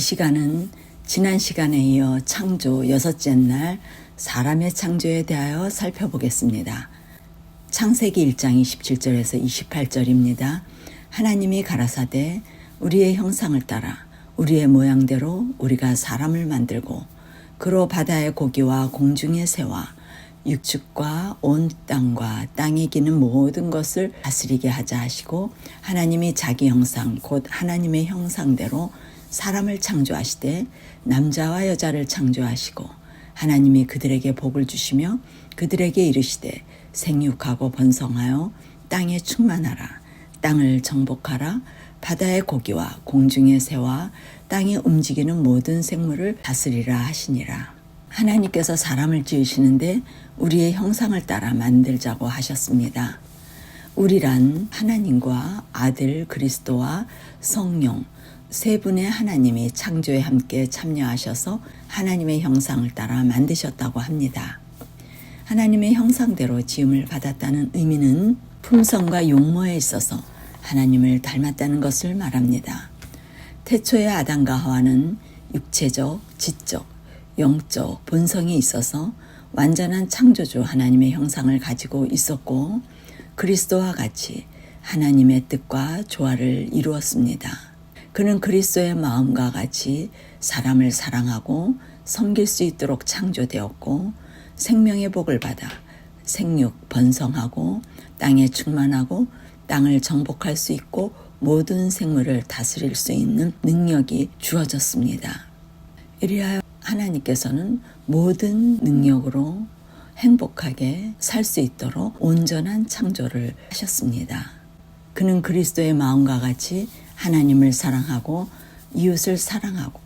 시간은 지난 시간에 이어 창조 여섯째 날 사람의 창조에 대하여 살펴보겠습니다. 창세기 1장 27절에서 28절입니다. 하나님이 가라사대 우리의 형상을 따라 우리의 모양대로 우리가 사람을 만들고 그로 바다의 고기와 공중의 새와 육축과 온 땅과 땅에 기는 모든 것을 다스리게 하자 하시고 하나님이 자기 형상 곧 하나님의 형상대로 사람을 창조하시되 남자와 여자를 창조하시고 하나님이 그들에게 복을 주시며 그들에게 이르시되 생육하고 번성하여 땅에 충만하라 땅을 정복하라 바다의 고기와 공중의 새와 땅에 움직이는 모든 생물을 다스리라 하시니라. 하나님께서 사람을 지으시는데 우리의 형상을 따라 만들자고 하셨습니다. 우리란 하나님과 아들 그리스도와 성령 세 분의 하나님이 창조에 함께 참여하셔서 하나님의 형상을 따라 만드셨다고 합니다. 하나님의 형상대로 지음을 받았다는 의미는 품성과 용모에 있어서 하나님을 닮았다는 것을 말합니다. 태초의 아담과 하와는 육체적, 지적, 영적 본성이 있어서 완전한 창조주 하나님의 형상을 가지고 있었고 그리스도와 같이 하나님의 뜻과 조화를 이루었습니다. 그는 그리스도의 마음과 같이 사람을 사랑하고 섬길 수 있도록 창조되었고 생명의 복을 받아 생육, 번성하고 땅에 충만하고 땅을 정복할 수 있고 모든 생물을 다스릴 수 있는 능력이 주어졌습니다. 이리하여 하나님께서는 모든 능력으로 행복하게 살 수 있도록 온전한 창조를 하셨습니다. 그는 그리스도의 마음과 같이 하나님을 사랑하고 이웃을 사랑하고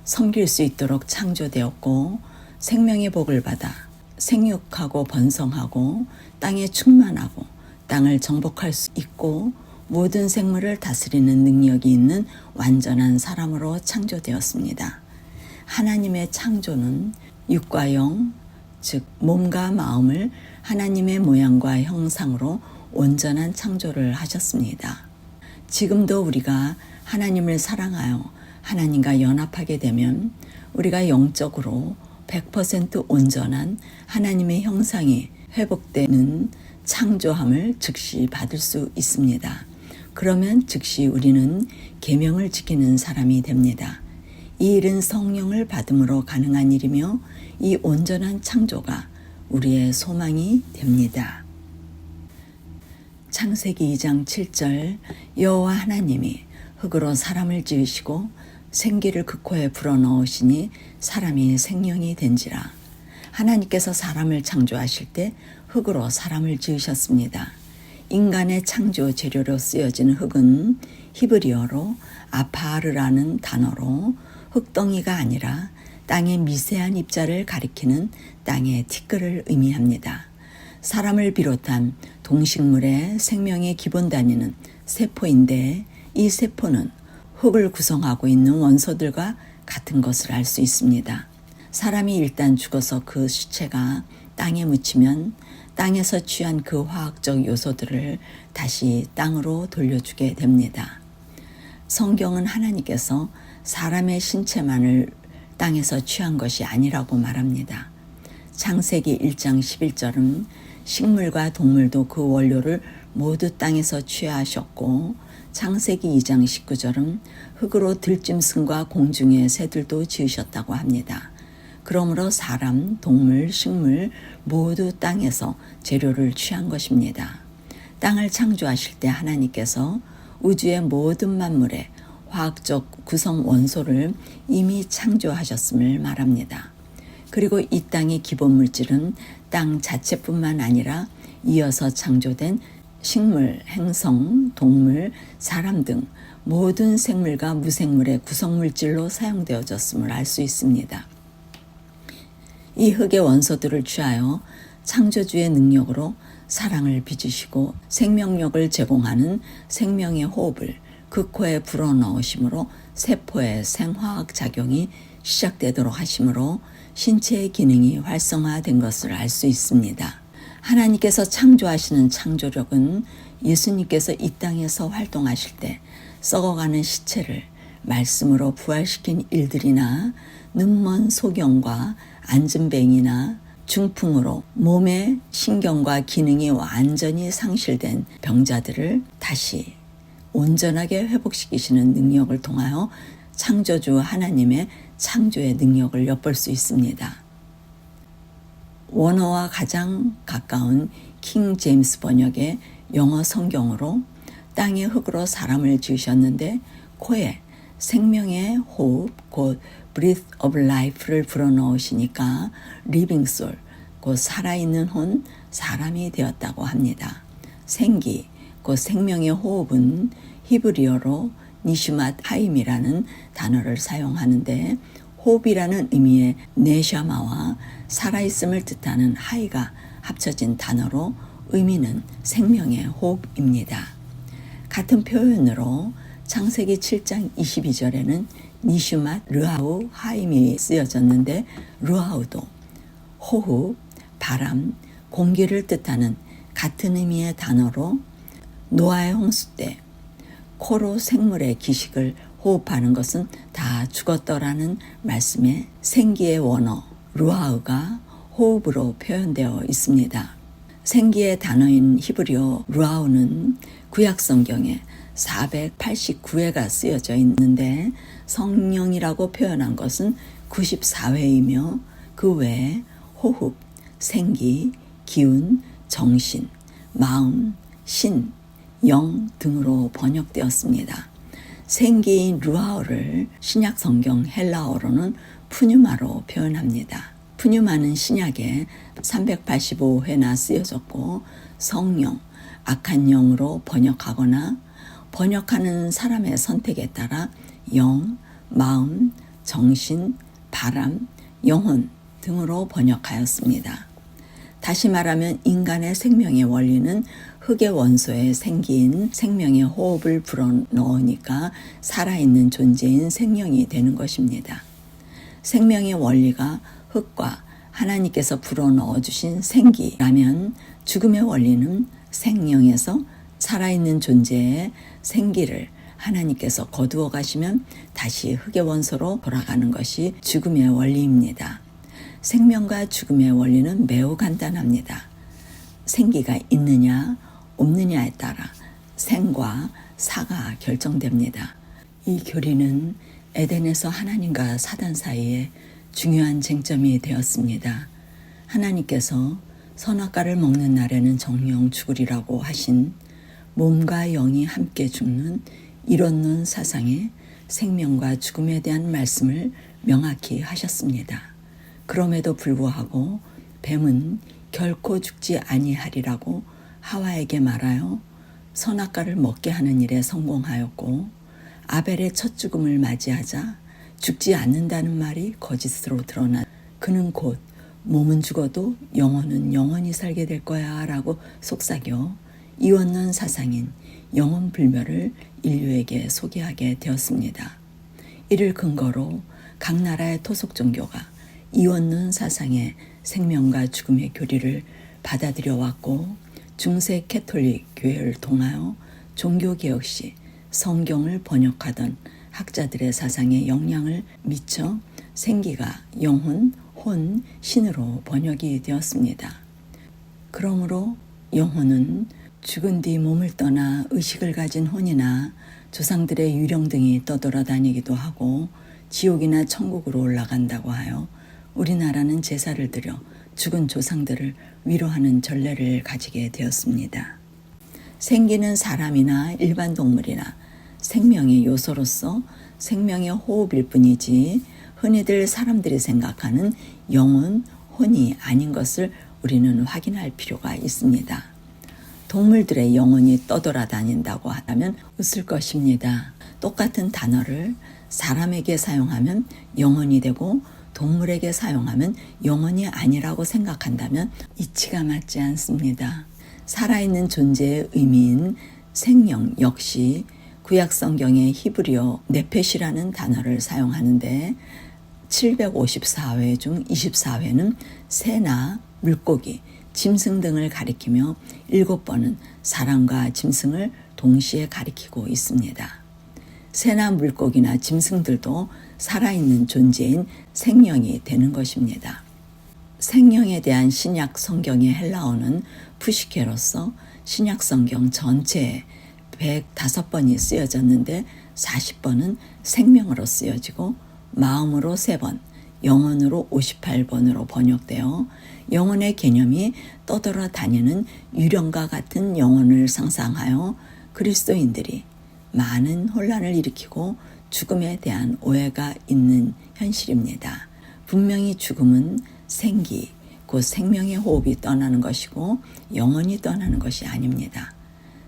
섬길 수 있도록 창조되었고 생명의 복을 받아 생육하고 번성하고 땅에 충만하고 땅을 정복할 수 있고 모든 생물을 다스리는 능력이 있는 완전한 사람으로 창조되었습니다. 하나님의 창조는 육과 영, 즉 몸과 마음을 하나님의 모양과 형상으로 온전한 창조를 하셨습니다. 지금도 우리가 하나님을 사랑하여 하나님과 연합하게 되면 우리가 영적으로 100% 온전한 하나님의 형상이 회복되는 창조함을 즉시 받을 수 있습니다. 그러면 즉시 우리는 계명을 지키는 사람이 됩니다. 이 일은 성령을 받음으로 가능한 일이며 이 온전한 창조가 우리의 소망이 됩니다. 창세기 2장 7절 여호와 하나님이 흙으로 사람을 지으시고 생기를 그 코에 불어넣으시니 사람이 생명이 된지라. 하나님께서 사람을 창조하실 때 흙으로 사람을 지으셨습니다. 인간의 창조 재료로 쓰여지는 흙은 히브리어로 아파르라는 단어로 흙덩이가 아니라 땅의 미세한 입자를 가리키는 땅의 티끌을 의미합니다. 사람을 비롯한 동식물의 생명의 기본 단위는 세포인데 이 세포는 흙을 구성하고 있는 원소들과 같은 것을 알 수 있습니다. 사람이 일단 죽어서 그 시체가 땅에 묻히면 땅에서 취한 그 화학적 요소들을 다시 땅으로 돌려주게 됩니다. 성경은 하나님께서 사람의 신체만을 땅에서 취한 것이 아니라고 말합니다. 창세기 1장 11절은 식물과 동물도 그 원료를 모두 땅에서 취하셨고 창세기 2장 19절은 흙으로 들짐승과 공중의 새들도 지으셨다고 합니다. 그러므로 사람, 동물, 식물 모두 땅에서 재료를 취한 것입니다. 땅을 창조하실 때 하나님께서 우주의 모든 만물의 화학적 구성 원소를 이미 창조하셨음을 말합니다. 그리고 이 땅의 기본 물질은 땅 자체뿐만 아니라 이어서 창조된 식물, 행성, 동물, 사람 등 모든 생물과 무생물의 구성물질로 사용되어졌음을 알 수 있습니다. 이 흙의 원소들을 취하여 창조주의 능력으로 사랑을 빚으시고 생명력을 제공하는 생명의 호흡을 그 코에 불어넣으심으로 세포의 생화학 작용이 시작되도록 하심으로 신체의 기능이 활성화된 것을 알 수 있습니다. 하나님께서 창조하시는 창조력은 예수님께서 이 땅에서 활동하실 때 썩어가는 시체를 말씀으로 부활시킨 일들이나 눈먼 소경과 안진뱅이나 중풍으로 몸의 신경과 기능이 완전히 상실된 병자들을 다시 온전하게 회복시키시는 능력을 통하여 창조주 하나님의 창조의 능력을 엿볼 수 있습니다. 원어와 가장 가까운 킹 제임스 번역의 영어 성경으로 땅의 흙으로 사람을 지으셨는데 코에 생명의 호흡 곧 breath of life를 불어넣으시니까 living soul 곧 살아있는 혼 사람이 되었다고 합니다. 생기 곧 생명의 호흡은 히브리어로 니슈맛 하임이라는 단어를 사용하는데 호흡이라는 의미의 네샤마와 살아있음을 뜻하는 하이가 합쳐진 단어로 의미는 생명의 호흡입니다. 같은 표현으로 창세기 7장 22절에는 니슈맛 르하우 하임이 쓰여졌는데 르하우도 호흡, 바람, 공기를 뜻하는 같은 의미의 단어로 노아의 홍수 때 코로 생물의 기식을 호흡하는 것은 다 죽었더라는 말씀에 생기의 원어 루아우가 호흡으로 표현되어 있습니다. 생기의 단어인 히브리어 루아우는 구약 성경에 489회가 쓰여져 있는데 성령이라고 표현한 것은 94회이며 그 외에 호흡, 생기, 기운, 정신, 마음, 신, 영 등으로 번역되었습니다. 생기인 루아우를 신약 성경 헬라어로는 푸뉴마로 표현합니다. 푸뉴마는 신약에 385회나 쓰여졌고 성령, 악한 영으로 번역하거나 번역하는 사람의 선택에 따라 영, 마음, 정신, 바람, 영혼 등으로 번역하였습니다. 다시 말하면 인간의 생명의 원리는 흙의 원소에 생긴 생명의 호흡을 불어넣으니까 살아있는 존재인 생명이 되는 것입니다. 생명의 원리가 흙과 하나님께서 불어넣어 주신 생기라면 죽음의 원리는 생령에서 살아있는 존재의 생기를 하나님께서 거두어 가시면 다시 흙의 원소로 돌아가는 것이 죽음의 원리입니다. 생명과 죽음의 원리는 매우 간단합니다. 생기가 있느냐 없느냐에 따라 생과 사가 결정됩니다. 이 교리는 에덴에서 하나님과 사단 사이에 중요한 쟁점이 되었습니다. 하나님께서 선악과를 먹는 날에는 정령 죽으리라고 하신 몸과 영이 함께 죽는 이론론 사상에 생명과 죽음에 대한 말씀을 명확히 하셨습니다. 그럼에도 불구하고 뱀은 결코 죽지 아니하리라고 하와에게 말하여 선악과를 먹게 하는 일에 성공하였고 아벨의 첫 죽음을 맞이하자 죽지 않는다는 말이 거짓으로 드러나 그는 곧 몸은 죽어도 영혼은 영원히 살게 될 거야 라고 속삭여 이원론 사상인 영혼불멸을 인류에게 소개하게 되었습니다. 이를 근거로 각 나라의 토속 종교가 이원론 사상의 생명과 죽음의 교리를 받아들여 왔고 중세 캐톨릭 교회를 통하여 종교개혁 시 성경을 번역하던 학자들의 사상에 영향을 미쳐 생기가 영혼, 혼, 신으로 번역이 되었습니다. 그러므로 영혼은 죽은 뒤 몸을 떠나 의식을 가진 혼이나 조상들의 유령 등이 떠돌아다니기도 하고 지옥이나 천국으로 올라간다고 하여 우리나라는 제사를 드려 죽은 조상들을 위로하는 전례를 가지게 되었습니다. 생기는 사람이나 일반 동물이나 생명의 요소로서 생명의 호흡일 뿐이지 흔히들 사람들이 생각하는 영혼, 혼이 아닌 것을 우리는 확인할 필요가 있습니다. 동물들의 영혼이 떠돌아다닌다고 하면 웃을 것입니다. 똑같은 단어를 사람에게 사용하면 영혼이 되고 동물에게 사용하면 영혼이 아니라고 생각한다면 이치가 맞지 않습니다. 살아있는 존재의 의미인 생명 역시 구약 성경의 히브리어 네펫이라는 단어를 사용하는데 754회 중 24회는 새나 물고기, 짐승 등을 가리키며 7번은 사람과 짐승을 동시에 가리키고 있습니다. 새나 물고기나 짐승들도 살아있는 존재인 생명이 되는 것입니다. 생명에 대한 신약 성경의 헬라어는 푸시케로서 신약 성경 전체에 105번이 쓰여졌는데 40번은 생명으로 쓰여지고 마음으로 3번, 영혼으로 58번으로 번역되어 영혼의 개념이 떠돌아 다니는 유령과 같은 영혼을 상상하여 그리스도인들이 많은 혼란을 일으키고 죽음에 대한 오해가 있는 현실입니다. 분명히 죽음은 생기, 곧 생명의 호흡이 떠나는 것이고 영혼이 떠나는 것이 아닙니다.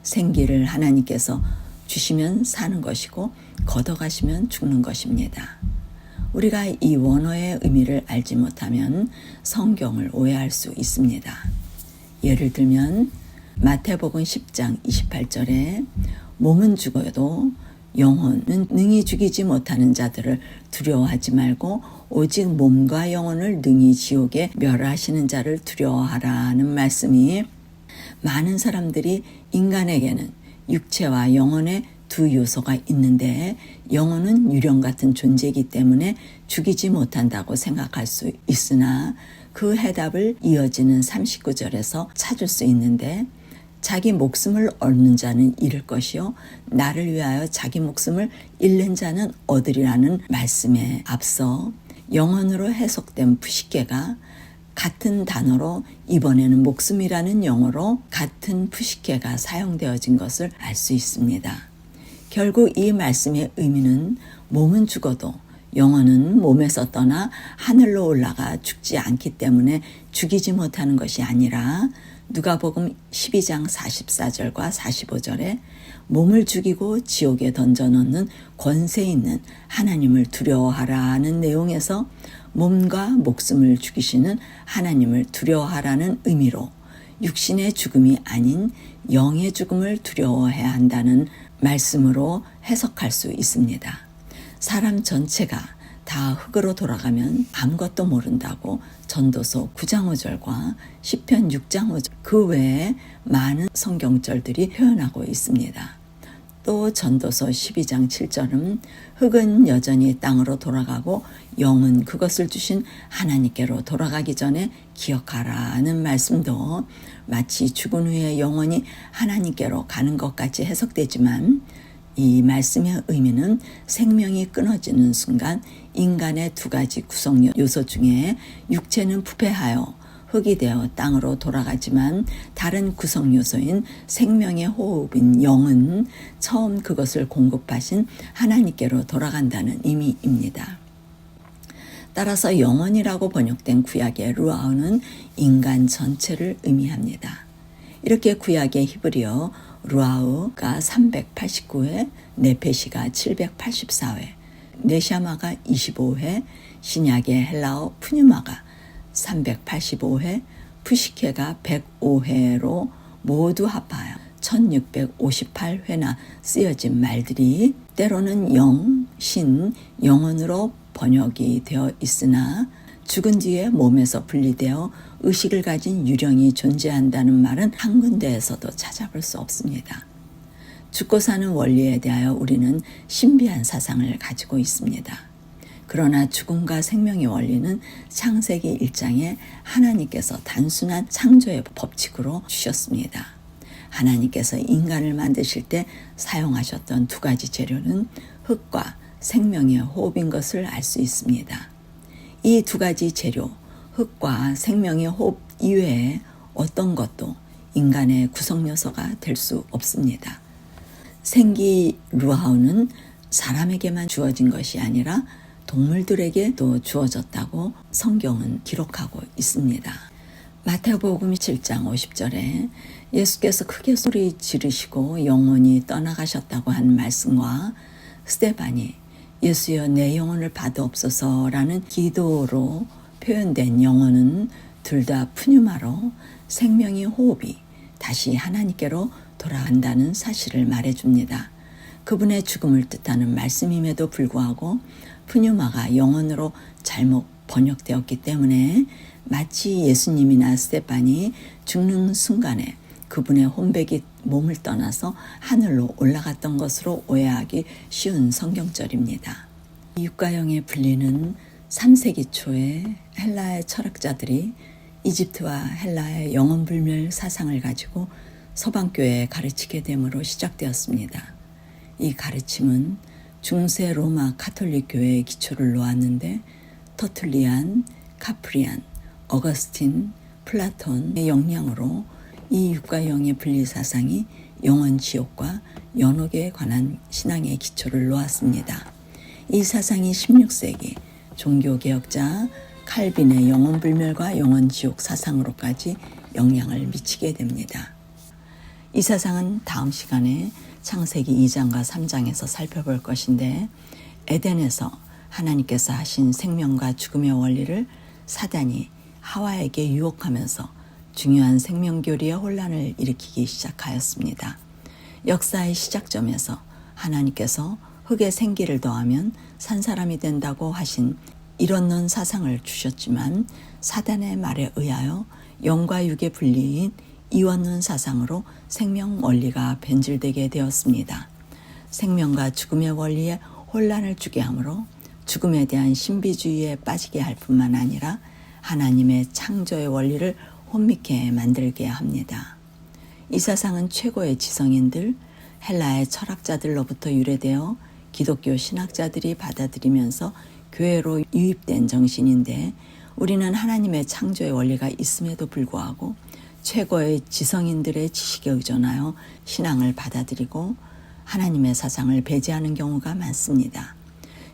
생기를 하나님께서 주시면 사는 것이고 걷어가시면 죽는 것입니다. 우리가 이 원어의 의미를 알지 못하면 성경을 오해할 수 있습니다. 예를 들면 마태복음 10장 28절에 몸은 죽어도 영혼은 능히 죽이지 못하는 자들을 두려워하지 말고 오직 몸과 영혼을 능히 지옥에 멸하시는 자를 두려워하라는 말씀이 많은 사람들이 인간에게는 육체와 영혼의 두 요소가 있는데 영혼은 유령 같은 존재이기 때문에 죽이지 못한다고 생각할 수 있으나 그 해답을 이어지는 39절에서 찾을 수 있는데 자기 목숨을 얻는 자는 잃을 것이요 나를 위하여 자기 목숨을 잃는 자는 얻으리라는 말씀에 앞서 영혼으로 해석된 푸시케가 같은 단어로 이번에는 목숨이라는 용어로 같은 푸시케가 사용되어진 것을 알 수 있습니다. 결국 이 말씀의 의미는 몸은 죽어도 영혼은 몸에서 떠나 하늘로 올라가 죽지 않기 때문에 죽이지 못하는 것이 아니라 누가복음 12장 44절과 45절에 몸을 죽이고 지옥에 던져넣는 권세 있는 하나님을 두려워하라는 내용에서 몸과 목숨을 죽이시는 하나님을 두려워하라는 의미로 육신의 죽음이 아닌 영의 죽음을 두려워해야 한다는 말씀으로 해석할 수 있습니다. 사람 전체가 다 흙으로 돌아가면 아무것도 모른다고 전도서 9장 5절과 시편 6장 5절 그 외에 많은 성경절들이 표현하고 있습니다. 또 전도서 12장 7절은 흙은 여전히 땅으로 돌아가고 영은 그것을 주신 하나님께로 돌아가기 전에 기억하라는 말씀도 마치 죽은 후에 영혼이 하나님께로 가는 것 같이 해석되지만 이 말씀의 의미는 생명이 끊어지는 순간 인간의 두 가지 구성 요소 중에 육체는 부패하여 흙이 되어 땅으로 돌아가지만 다른 구성 요소인 생명의 호흡인 영은 처음 그것을 공급하신 하나님께로 돌아간다는 의미입니다. 따라서 영혼이라고 번역된 구약의 루아우는 인간 전체를 의미합니다. 이렇게 구약의 히브리어 루아우가 389회, 네페시가 784회, 네샤마가 25회, 신약의 헬라어 푸뉴마가 385회, 푸시케가 105회로 모두 합하여 1658회나 쓰여진 말들이 때로는 영, 신, 영혼으로 번역이 되어 있으나 죽은 뒤에 몸에서 분리되어 의식을 가진 유령이 존재한다는 말은 한 군데에서도 찾아볼 수 없습니다. 죽고 사는 원리에 대하여 우리는 신비한 사상을 가지고 있습니다. 그러나 죽음과 생명의 원리는 창세기 1장에 하나님께서 단순한 창조의 법칙으로 주셨습니다. 하나님께서 인간을 만드실 때 사용하셨던 두 가지 재료는 흙과 생명의 호흡인 것을 알 수 있습니다. 이 두 가지 재료, 흙과 생명의 호흡 이외에 어떤 것도 인간의 구성 요소가 될 수 없습니다. 생기 루아우는 사람에게만 주어진 것이 아니라 동물들에게도 주어졌다고 성경은 기록하고 있습니다. 마태복음 7장 50절에 예수께서 크게 소리 지르시고 영혼이 떠나가셨다고 한 말씀과 스데반이 예수여 내 영혼을 받으옵소서라는 기도로 표현된 영혼은 둘 다 푸뉴마로 생명의 호흡이 다시 하나님께로 돌아간다는 사실을 말해줍니다. 그분의 죽음을 뜻하는 말씀임에도 불구하고 푸뉴마가 영혼으로 잘못 번역되었기 때문에 마치 예수님이나 스데반이 죽는 순간에 그분의 혼백이 몸을 떠나서 하늘로 올라갔던 것으로 오해하기 쉬운 성경절입니다. 이 육가형의 분리는 3세기 초에 헬라의 철학자들이 이집트와 헬라의 영혼불멸 사상을 가지고 서방교회에 가르치게 됨으로 시작되었습니다. 이 가르침은 중세 로마 가톨릭 교회의 기초를 놓았는데 터툴리안, 카프리안, 어거스틴, 플라톤의 영향으로 이 육가형의 분리 사상이 영원 지옥과 연옥에 관한 신앙의 기초를 놓았습니다. 이 사상이 16세기 종교개혁자 칼빈의 영혼불멸과 영원지옥 사상으로까지 영향을 미치게 됩니다. 이 사상은 다음 시간에 창세기 2장과 3장에서 살펴볼 것인데, 에덴에서 하나님께서 하신 생명과 죽음의 원리를 사단이 하와에게 유혹하면서 중요한 생명교리의 혼란을 일으키기 시작하였습니다. 역사의 시작점에서 하나님께서 흙에 생기를 더하면 산 사람이 된다고 하신 일원론 사상을 주셨지만, 사단의 말에 의하여 영과 육의 분리인 이원론 사상으로 생명 원리가 변질되게 되었습니다. 생명과 죽음의 원리에 혼란을 주게 하므로 죽음에 대한 신비주의에 빠지게 할 뿐만 아니라 하나님의 창조의 원리를 혼미케 만들게 합니다. 이 사상은 최고의 지성인들, 헬라의 철학자들로부터 유래되어 기독교 신학자들이 받아들이면서 교회로 유입된 정신인데, 우리는 하나님의 창조의 원리가 있음에도 불구하고 최고의 지성인들의 지식에 의존하여 신앙을 받아들이고 하나님의 사상을 배제하는 경우가 많습니다.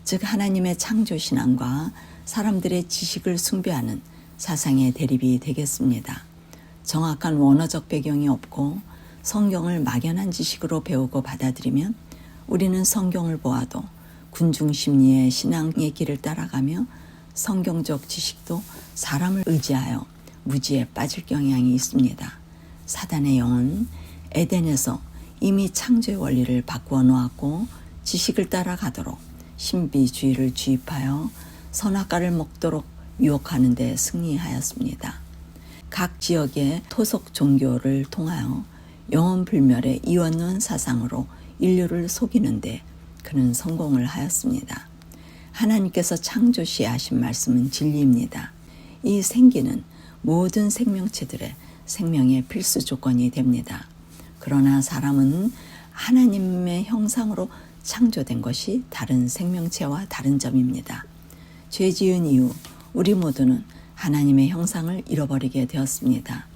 즉 하나님의 창조 신앙과 사람들의 지식을 숭배하는 사상의 대립이 되겠습니다. 정확한 원어적 배경이 없고 성경을 막연한 지식으로 배우고 받아들이면 우리는 성경을 보아도 군중심리의 신앙의 길을 따라가며 성경적 지식도 사람을 의지하여 무지에 빠질 경향이 있습니다. 사단의 영은 에덴에서 이미 창조의 원리를 바꾸어 놓았고 지식을 따라가도록 신비주의를 주입하여 선악과를 먹도록 유혹하는 데 승리하였습니다. 각 지역의 토속 종교를 통하여 영혼불멸의 이원론 사상으로 인류를 속이는데 그는 성공을 하였습니다. 하나님께서 창조 시에 하신 말씀은 진리입니다. 이 생기는 모든 생명체들의 생명의 필수 조건이 됩니다. 그러나 사람은 하나님의 형상으로 창조된 것이 다른 생명체와 다른 점입니다. 죄 지은 이후 우리 모두는 하나님의 형상을 잃어버리게 되었습니다.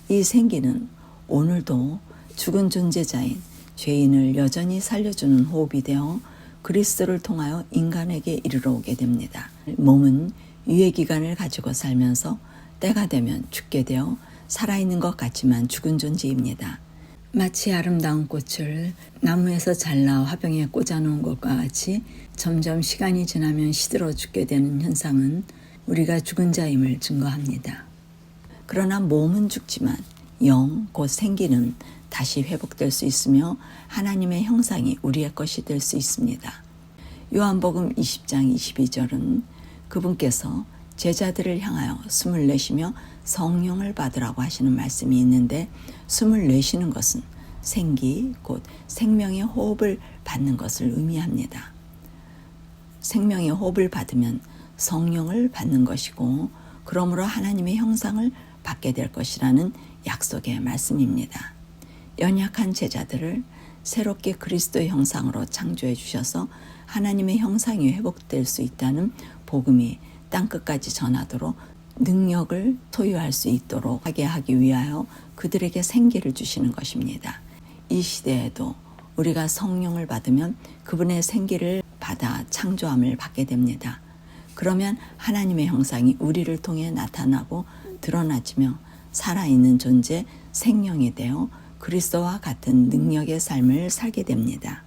이 생기는 오늘도 죽은 존재자인 죄인을 여전히 살려주는 호흡이 되어 그리스도를 통하여 인간에게 이르러 오게 됩니다. 몸은 유예기간을 가지고 살면서 때가 되면 죽게 되어 살아있는 것 같지만 죽은 존재입니다. 마치 아름다운 꽃을 나무에서 잘라 화병에 꽂아놓은 것과 같이 점점 시간이 지나면 시들어 죽게 되는 현상은 우리가 죽은 자임을 증거합니다. 그러나 몸은 죽지만 영, 곧 생기는 다시 회복될 수 있으며 하나님의 형상이 우리의 것이 될 수 있습니다. 요한복음 20장 22절은 그분께서 제자들을 향하여 숨을 내쉬며 성령을 받으라고 하시는 말씀이 있는데, 숨을 내쉬는 것은 생기, 곧 생명의 호흡을 받는 것을 의미합니다. 생명의 호흡을 받으면 성령을 받는 것이고, 그러므로 하나님의 형상을 받게 될 것이라는 약속의 말씀입니다. 연약한 제자들을 새롭게 그리스도의 형상으로 창조해 주셔서 하나님의 형상이 회복될 수 있다는 복음이 땅끝까지 전하도록 능력을 소유할 수 있도록 하게 하기 위하여 그들에게 생기를 주시는 것입니다. 이 시대에도 우리가 성령을 받으면 그분의 생기를 받아 창조함을 받게 됩니다. 그러면 하나님의 형상이 우리를 통해 나타나고 드러나지며 살아있는 존재 생명이 되어 그리스도와 같은 능력의 삶을 살게 됩니다.